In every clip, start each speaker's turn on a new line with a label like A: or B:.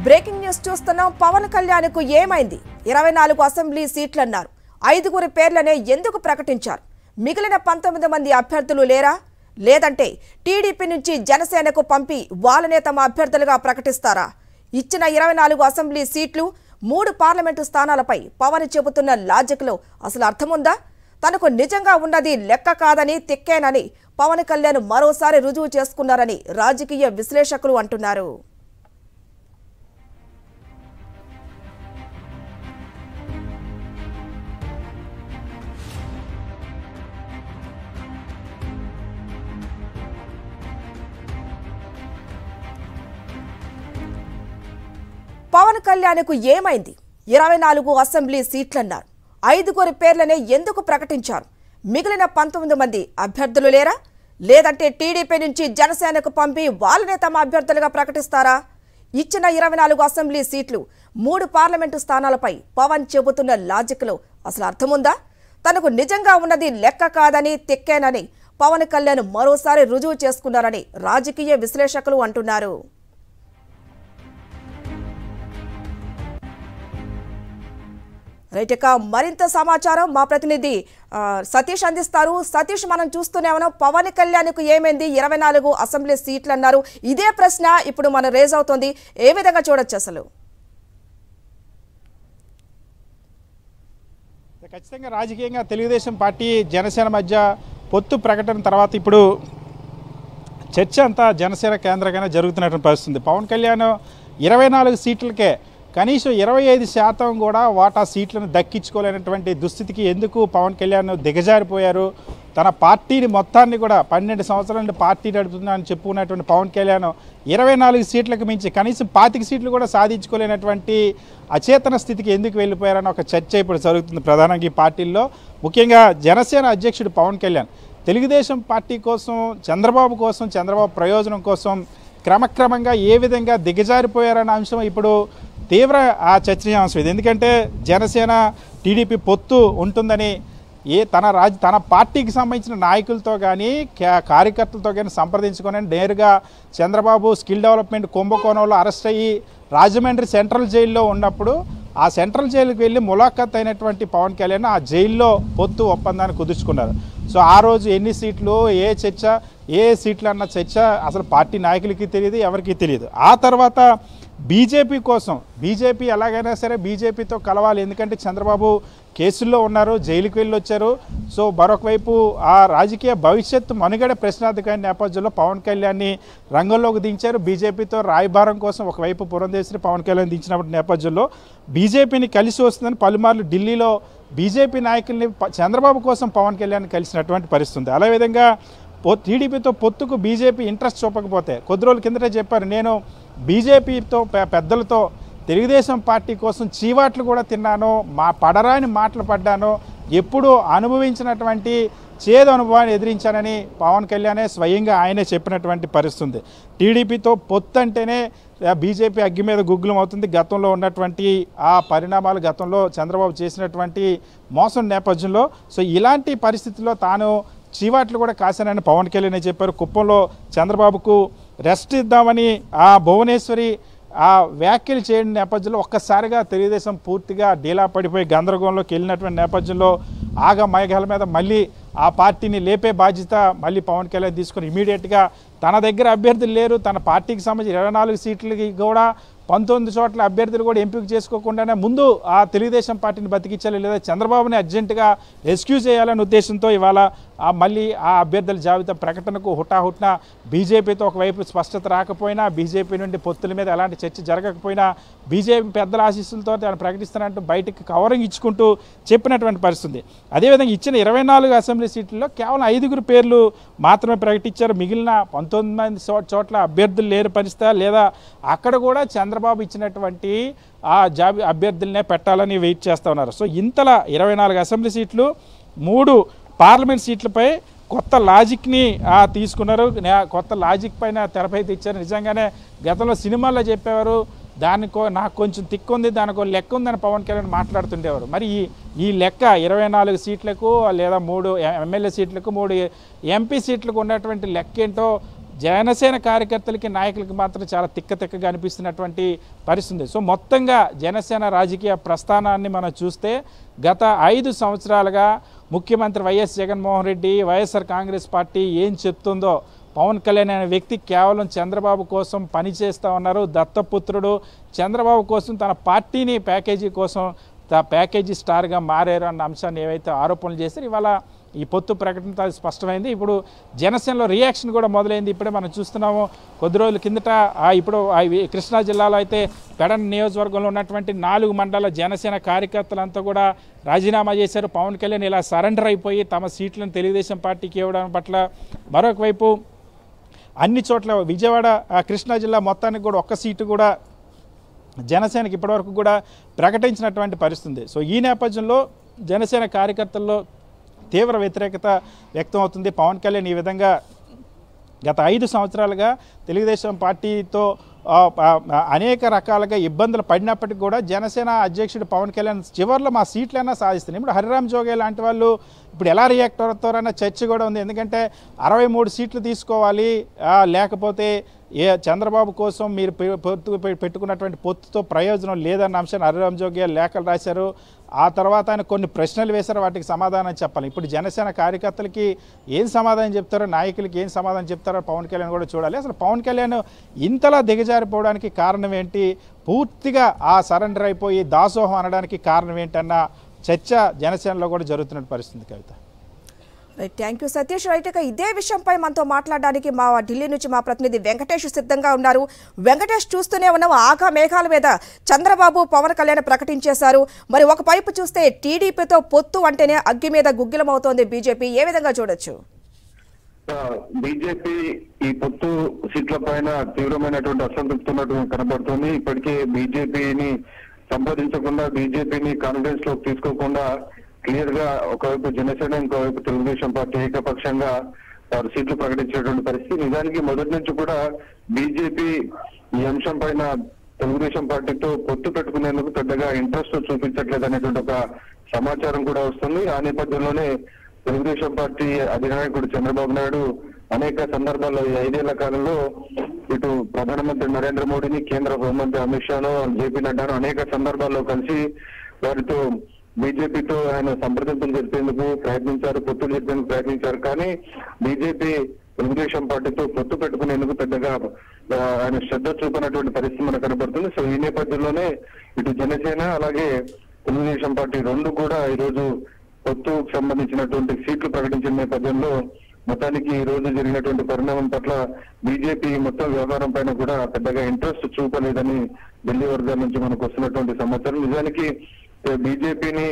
A: Breaking news చూస్తున్నాం. పవన్ కళ్యాణ్కు ఏమైంది? 24 అసెంబ్లీ సీట్లన్నారు. 5గురి పేర్లనే ఎందుకు ప్రకటించారు? మిగిలిన 19 మంది అభ్యర్థులు లేరా? లేదంటే టీడీపీ నుంచి జనసేనకు పంపి వాళ్ళనే తమ అభ్యర్థులుగా ప్రకటిస్తారా? ఇచ్చిన 24 అసెంబ్లీ సీట్లు 3 పార్లమెంటు స్థానాలపై పవన్ చెబుతున్న లాజిక్లో అసలు అర్థముందా? తనకు నిజంగా ఉన్నది లెక్క కాదని తిక్కేనని పవన్ కళ్యాణ్ మరోసారి రుజువు చేసుకున్నారని రాజకీయ విశ్లేషకులు అంటున్నారు. పవన్ కళ్యాణ్కు ఏమైంది? 24 అసెంబ్లీ సీట్లన్నారు. 5గురి పేర్లనే ఎందుకు ప్రకటించారు? మిగిలిన 19 మంది అభ్యర్థులు లేరా? లేదంటే టీడీపీ నుంచి జనసేనకు పంపి వాళ్ళనే తమ అభ్యర్థులుగా ప్రకటిస్తారా? ఇచ్చిన 24 అసెంబ్లీ సీట్లు 3 పార్లమెంటు స్థానాలపై పవన్ చెబుతున్న లాజిక్లో అసలు అర్థముందా? తనకు నిజంగా ఉన్నది లెక్క కాదని తిక్కేనని పవన్ కళ్యాణ్ మరోసారి రుజువు చేసుకున్నారని రాజకీయ విశ్లేషకులు అంటున్నారు. రైట్, ఇక మరింత సమాచారం మా ప్రతినిధి సతీష్ అందిస్తారు. సతీష్, మనం చూస్తూనే ఉన్నాం, పవన్ కళ్యాణ్కు ఏమైంది? 24 అసెంబ్లీ సీట్లు అన్నారు. ఇదే ప్రశ్న ఇప్పుడు మన రేజ్ అవుతోంది. ఏ విధంగా చూడొచ్చు అసలు?
B: ఖచ్చితంగా రాజకీయంగా తెలుగుదేశం పార్టీ జనసేన మధ్య పొత్తు ప్రకటన తర్వాత ఇప్పుడు చర్చ అంతా జనసేన కేంద్రంగానే జరుగుతున్నటువంటి పరిస్థితుంది. పవన్ కళ్యాణ్ 24 సీట్లకే కనీసం 25% కూడా వాటా సీట్లను దక్కించుకోలేనటువంటి దుస్థితికి ఎందుకు పవన్ కళ్యాణ్ దిగజారిపోయారు? తన పార్టీని మొత్తాన్ని కూడా 12 సంవత్సరాల నుండి పార్టీ నడుపుతుందని చెప్పుకున్నటువంటి పవన్ కళ్యాణ్ 24 సీట్లకు మించి కనీసం 25 సీట్లు కూడా సాధించుకోలేనటువంటి అచేతన స్థితికి ఎందుకు వెళ్ళిపోయారని ఒక చర్చ ఇప్పుడు జరుగుతుంది ప్రధానంగా ఈ పార్టీల్లో. ముఖ్యంగా జనసేన అధ్యక్షుడు పవన్ కళ్యాణ్ తెలుగుదేశం పార్టీ కోసం, చంద్రబాబు కోసం, చంద్రబాబు ప్రయోజనం కోసం క్రమక్రమంగా ఏ విధంగా దిగజారిపోయారన్న అంశం ఇప్పుడు తీవ్ర చర్చనీయాంశం ఇది. ఎందుకంటే జనసేన టీడీపీ పొత్తు ఉంటుందని తన పార్టీకి సంబంధించిన నాయకులతో కానీ కార్యకర్తలతో కానీ సంప్రదించుకొని నేరుగా చంద్రబాబు స్కిల్ డెవలప్మెంట్ కుంభకోణంలో అరెస్ట్ అయ్యి రాజమండ్రి సెంట్రల్ జైల్లో ఉన్నప్పుడు ఆ సెంట్రల్ జైలుకి వెళ్ళి ములాఖత్ అయినటువంటి పవన్ కళ్యాణ్ ఆ జైల్లో పొత్తు ఒప్పందాన్ని కుదుర్చుకున్నారు. సో ఆ రోజు ఎన్ని సీట్లు, ఏ చర్చ, ఏ సీట్లు అన్న చర్చ అసలు పార్టీ నాయకులకి తెలియదు, ఎవరికి తెలియదు. ఆ తర్వాత బీజేపీ కోసం, బీజేపీ ఎలాగైనా సరే బీజేపీతో కలవాలి, ఎందుకంటే చంద్రబాబు కేసుల్లో ఉన్నారు, జైలుకి వెళ్ళి వచ్చారు. సో మరొక వైపు ఆ రాజకీయ భవిష్యత్తు మనుగడ ప్రశ్నార్థకమైన నేపథ్యంలో పవన్ కళ్యాణ్ని రంగంలోకి దించారు. బీజేపీతో రాయబారం కోసం ఒకవైపు పురంధేశ్వరి పవన్ కళ్యాణ్ దించినప్పటి నేపథ్యంలో బీజేపీని కలిసి వస్తుందని పలుమార్లు ఢిల్లీలో బీజేపీ నాయకుల్ని చంద్రబాబు కోసం పవన్ కళ్యాణ్ కలిసినటువంటి పరిస్థితి. అదే విధంగా టీడీపీతో పొత్తుకు బీజేపీ ఇంట్రెస్ట్ చూపకపోతే కొద్ది రోజుల కిందటే చెప్పారు, నేను బీజేపీతో పెద్దలతో తెలుగుదేశం పార్టీ కోసం చీవాట్లు కూడా తిన్నాను, పడరాని మాటలు పడ్డాను, ఎప్పుడూ అనుభవించినటువంటి చేదు అనుభవాన్ని ఎదిరించానని పవన్ కళ్యాణే స్వయంగా ఆయనే చెప్పినటువంటి పరిస్థితి. టీడీపీతో పొత్తు అంటేనే బీజేపీ అగ్గి మీద గుగ్గులం అవుతుంది. గతంలో ఉన్నటువంటి ఆ పరిణామాలు, గతంలో చంద్రబాబు చేసినటువంటి మోసం నేపథ్యంలో సో ఇలాంటి పరిస్థితుల్లో తాను చీవాట్లు కూడా కాశానని పవన్ కళ్యాణ్ చెప్పారు. కుప్పంలో చంద్రబాబుకు రెస్ట్ ఇద్దామని ఆ భువనేశ్వరి ఆ వ్యాఖ్యలు చేయని నేపథ్యంలో ఒక్కసారిగా తెలుగుదేశం పూర్తిగా డీలా పడిపోయి గందరగోళంలోకి వెళ్ళినటువంటి నేపథ్యంలో మేఘాల మీద మళ్ళీ ఆ పార్టీని లేపే బాధ్యత మళ్ళీ పవన్ కళ్యాణ్ తీసుకుని ఇమీడియట్గా తన దగ్గర అభ్యర్థులు లేరు, తన పార్టీకి సంబంధించి 24 సీట్లకి కూడా 19 చోట్ల అభ్యర్థులు కూడా ఎంపిక చేసుకోకుండానే ముందు ఆ తెలుగుదేశం పార్టీని బతికించాలి, లేదా చంద్రబాబుని అర్జెంటుగా రెస్క్యూ చేయాలనే ఉద్దేశంతో ఇవాళ మళ్ళీ ఆ అభ్యర్థుల జాబితా ప్రకటనకు హుటాహుట్న బీజేపీతో ఒకవైపు స్పష్టత రాకపోయినా, బీజేపీ నుండి పొత్తుల మీద ఎలాంటి చర్చ జరగకపోయినా బీజేపీ పెద్దల ఆశీస్సులతో తాను ప్రకటిస్తానంటూ బయటకు కవరింగ్ ఇచ్చుకుంటూ చెప్పినటువంటి పరిస్థితి. అదేవిధంగా ఇచ్చిన 24 అసెంబ్లీ సీట్లలో కేవలం 5గురు పేర్లు మాత్రమే ప్రకటించారు. మిగిలిన 19 మంది చోట్ల అభ్యర్థులు లేని పరిస్థితి, లేదా అక్కడ కూడా చంద్రబాబు ఇచ్చినటువంటి ఆ అభ్యర్థులనే పెట్టాలని వెయిట్ చేస్తూ ఉన్నారు. సో ఇంతలా 24 అసెంబ్లీ సీట్లు, 3 పార్లమెంట్ సీట్లపై కొత్త లాజిక్ని తీసుకున్నారు. కొత్త లాజిక్ పైన తెరపై తెచ్చారు. నిజంగానే గతంలో సినిమాల్లో చెప్పేవారు నాకు కొంచెం తిక్కుంది, దానికో లెక్క ఉందని పవన్ కళ్యాణ్ మాట్లాడుతుండేవారు. మరి ఈ లెక్క 24 సీట్లకు లేదా 3 ఎమ్మెల్యే సీట్లకు 3 ఎంపీ సీట్లకు ఉన్నటువంటి లెక్క ఏంటో జనసేన కార్యకర్తలకి నాయకులకి మాత్రం చాలా తిక్కగా అనిపిస్తున్నటువంటి పరిస్థితి. సో మొత్తంగా జనసేన రాజకీయ ప్రస్థానాన్ని మనం చూస్తే గత 5 సంవత్సరాలుగా ముఖ్యమంత్రి వైఎస్ జగన్మోహన్ రెడ్డి, వైఎస్ఆర్ కాంగ్రెస్ పార్టీ ఏం చెప్తుందో, పవన్ కళ్యాణ్ అనే వ్యక్తి కేవలం చంద్రబాబు కోసం పనిచేస్తూ ఉన్నారు. దత్తపుత్రుడు చంద్రబాబు కోసం తన పార్టీని ప్యాకేజీ కోసం ప్యాకేజీ స్టార్గా మారారు అన్న అంశాన్ని ఏవైతే ఆరోపణలు చేశారు, ఇవాళ ఈ పొత్తు ప్రకటనతో అది స్పష్టమైంది. ఇప్పుడు జనసేనలో రియాక్షన్ కూడా మొదలైంది. ఇప్పుడే మనం చూస్తున్నాము. కొద్ది రోజుల కిందట ఇప్పుడు కృష్ణా జిల్లాలో అయితే పెడన నియోజకవర్గంలో ఉన్నటువంటి 4 మండల జనసేన కార్యకర్తలంతా కూడా రాజీనామా చేశారు. పవన్ కళ్యాణ్ ఇలా సరెండర్ అయిపోయి తమ సీట్లను తెలుగుదేశం పార్టీకి ఇవ్వడం పట్ల మరొక వైపు అన్ని చోట్ల విజయవాడ, కృష్ణా జిల్లా మొత్తానికి కూడా ఒక్క సీటు కూడా జనసేనకి ఇప్పటివరకు కూడా ప్రకటించినటువంటి పరిస్థితి. సో ఈ నేపథ్యంలో జనసేన కార్యకర్తల్లో తీవ్ర వ్యతిరేకత వ్యక్తం అవుతుంది. పవన్ కళ్యాణ్ ఈ విధంగా గత 5 సంవత్సరాలుగా తెలుగుదేశం పార్టీతో అనేక రకాలుగా ఇబ్బందులు పడినప్పటికీ కూడా జనసేన అధ్యక్షుడు పవన్ కళ్యాణ్ చివరిలో మా సీట్లైనా సాధిస్తున్నాయి. ఇప్పుడు హరిరామ్ జోగే లాంటి వాళ్ళు ఇప్పుడు ఎలా రియాక్ట్ అవుతారన్న చర్చ కూడా ఉంది. ఎందుకంటే 63 సీట్లు తీసుకోవాలి, లేకపోతే చంద్రబాబు కోసం మీరు పెట్టుకున్నటువంటి పొత్తుతో ప్రయోజనం లేదన్న అంశాన్ని హరిరామ్ జోగే లేఖలు రాశారు. ఆ తర్వాత ఆయన కొన్ని ప్రశ్నలు వేశారు, వాటికి సమాధానం చెప్పాలి. ఇప్పుడు జనసేన కార్యకర్తలకి ఏం సమాధానం చెప్తారో, నాయకులకి ఏం సమాధానం చెప్తారో పవన్ కళ్యాణ్ కూడా చూడాలి. అసలు పవన్ కళ్యాణ్ ఇంతలా దిగజారిపోవడానికి కారణం ఏంటి, పూర్తిగా సరెండర్ అయిపోయి దాసోహం అనడానికి కారణం ఏంటన్న చర్చ జనసేనలో కూడా జరుగుతున్న పరిస్థితి. Kavitha,
A: right, thank you Satish. Right, ఇక ఇదే విషయంపై మనతో మాట్లాడడానికి మా ఢిల్లీ నుంచి మా ప్రతినిధి వెంకటేష్ సిద్ధంగా ఉన్నారు. వెంకటేష్, చూస్తూనే ఉన్నాం ఆగా మేఘాల మీద చంద్రబాబు, పవన్ కళ్యాణ్ ప్రకటించేశారు. మరి ఒకవైపు చూస్తే టీడీపీతో పొత్తు అంటేనే అగ్గి మీద గుగ్గిలమవుతోంది బీజేపీ. ఏ విధంగా చూడొచ్చు?
C: బీజేపీ ఈ పొత్తు సీట్ల పైన తీవ్రమైనటువంటి అసంతృప్తి ఉన్నట్టు కనబడుతుంది. ఇప్పటికే బీజేపీని సంపాదించకుండా, బీజేపీని కాన్ఫిడెన్స్ లోకి తీసుకోకుండా క్లియర్ గా ఒకవైపు జనసేన, ఇంకోవైపు తెలుగుదేశం పార్టీ ఏకపక్షంగా వారు సీట్లు ప్రకటించేటువంటి పరిస్థితి. నిజానికి మొదటి నుంచి కూడా బీజేపీ ఈ అంశం పైన తెలుగుదేశం పార్టీతో పొత్తు పెట్టుకునేందుకు పెద్దగా ఇంట్రెస్ట్ చూపించట్లేదు అనేటువంటి ఒక సమాచారం కూడా వస్తుంది. ఆ నేపథ్యంలోనే తెలుగుదేశం పార్టీ అధినాయకుడు చంద్రబాబు నాయుడు అనేక సందర్భాల్లో ఈ 5 ఏళ్ల కాలంలో ఇటు ప్రధానమంత్రి నరేంద్ర మోడీని, కేంద్ర హోంమంత్రి అమిత్ షాను, జేపీ నడ్డాను అనేక సందర్భాల్లో కలిసి వారితో బీజేపీతో ఆయన సంప్రదింపులు జరిపేందుకు ప్రయత్నించారు, పొత్తులు జరిపేందుకు ప్రయత్నించారు. కానీ బీజేపీ తెలుగుదేశం పార్టీతో పొత్తు పెట్టుకునేందుకు పెద్దగా ఆయన శ్రద్ధ చూపినటువంటి పరిస్థితి మనకు కనబడుతుంది. సో ఈ నేపథ్యంలోనే ఇటు జనసేన అలాగే తెలుగుదేశం పార్టీ రెండు కూడా ఈరోజు పొత్తుకు సంబంధించినటువంటి సీట్లు ప్రకటించిన నేపథ్యంలో మొత్తానికి ఈ రోజు జరిగినటువంటి పరిణామం పట్ల బీజేపీ మొత్తం వ్యవహారం పైన కూడా పెద్దగా ఇంట్రెస్ట్ చూపలేదని ఢిల్లీ వర్గాల నుంచి మనకు వస్తున్నటువంటి సమాచారం. నిజానికి బీజేపీని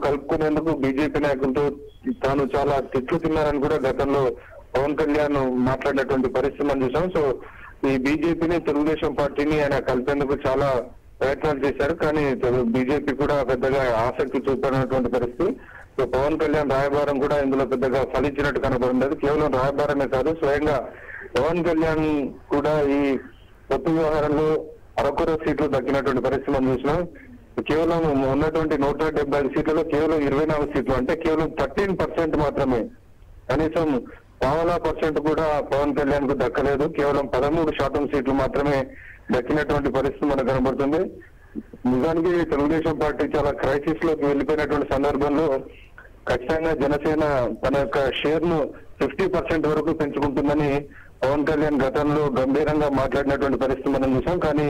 C: కలుపుకునేందుకు బీజేపీ నాయకులతో తాను చాలా తిట్లు తిన్నారని కూడా గతంలో పవన్ కళ్యాణ్ మాట్లాడినటువంటి పరిస్థితి మనం చూసాం. సో ఈ బీజేపీని, తెలుగుదేశం పార్టీని ఆయన కలిపేందుకు చాలా ప్రయత్నాలు చేశారు. కానీ బీజేపీ కూడా పెద్దగా ఆసక్తి చూపినటువంటి పరిస్థితి. సో పవన్ కళ్యాణ్ రాయబారం కూడా ఇందులో పెద్దగా ఫలించినట్టు కనబడింది. కేవలం రాయబారమే కాదు, స్వయంగా పవన్ కళ్యాణ్ కూడా ఈ పొత్తు వ్యవహారంలో అరకొర సీట్లు దక్కినటువంటి పరిస్థితి మనం చూసినాం. కేవలం ఉన్నటువంటి 175 సీట్లలో కేవలం 24 సీట్లు, అంటే కేవలం 13% మాత్రమే, కనీసం 0.5% కూడా పవన్ కళ్యాణ్ కు దక్కలేదు. కేవలం 13% సీట్లు మాత్రమే దక్కినటువంటి పరిస్థితి మనకు కనబడుతుంది. నిజానికి తెలుగుదేశం పార్టీ చాలా క్రైసిస్ లోకి వెళ్ళిపోయినటువంటి సందర్భంలో ఖచ్చితంగా జనసేన తన యొక్క షేర్ ను 50% వరకు పెంచుకుంటుందని పవన్ కళ్యాణ్ గతంలో గంభీరంగా మాట్లాడినటువంటి పరిస్థితి మనం చూసాం. కానీ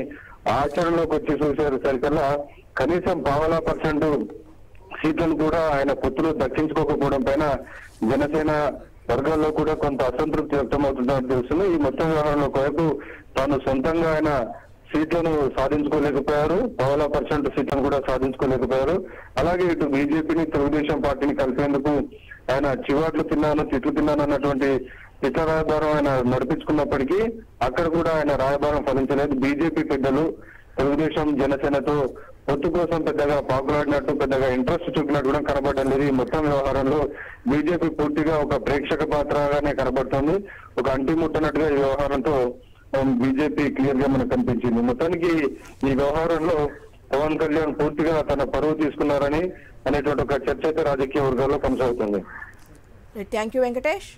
C: ఆచరణలోకి వచ్చి చూసారు సరికల్లా కనీసం 0.5% సీట్లను కూడా ఆయన పొత్తులు దక్కించుకోకపోవడం పైన జనసేన వర్గాల్లో కూడా కొంత అసంతృప్తి వ్యక్తమవుతున్నట్టు తెలుస్తుంది. ఈ మొత్తం వ్యవహారంలో ఒకవైపు తాను సొంతంగా ఆయన సీట్లను సాధించుకోలేకపోయారు, 0.5% సీట్లను కూడా సాధించుకోలేకపోయారు. అలాగే ఇటు బీజేపీని, తెలుగుదేశం పార్టీని కలిపేందుకు ఆయన చివాట్లు తిన్నాను, తిట్లు తిన్నాను అన్నటువంటి తిట్ల రాయబారం ఆయన నడిపించుకున్నప్పటికీ అక్కడ కూడా ఆయన రాయబారం ఫలించలేదు. బీజేపీ పెద్దలు తెలుగుదేశం, జనసేనతో పొత్తు కోసం పెద్దగా పాకులాడినట్టు, పెద్దగా ఇంట్రెస్ట్ చూపినట్టు కూడా కనబడడం లేదు. ఈ మొత్తం వ్యవహారంలో బీజేపీ పూర్తిగా ఒక ప్రేక్షక పాత్రగానే కనబడుతుంది. ఒక అంటిముట్టనట్టుగా ఈ వ్యవహారంతో బీజేపీ క్లియర్ గా మనకు కనిపించింది. మొత్తానికి ఈ వ్యవహారంలో పవన్ కళ్యాణ్ పూర్తిగా తన పరువు తీసుకున్నారని అనేటువంటి ఒక చర్చ అయితే రాజకీయ వర్గాల్లో కొనసాగుతుంది.
A: Thank you Venkatesh.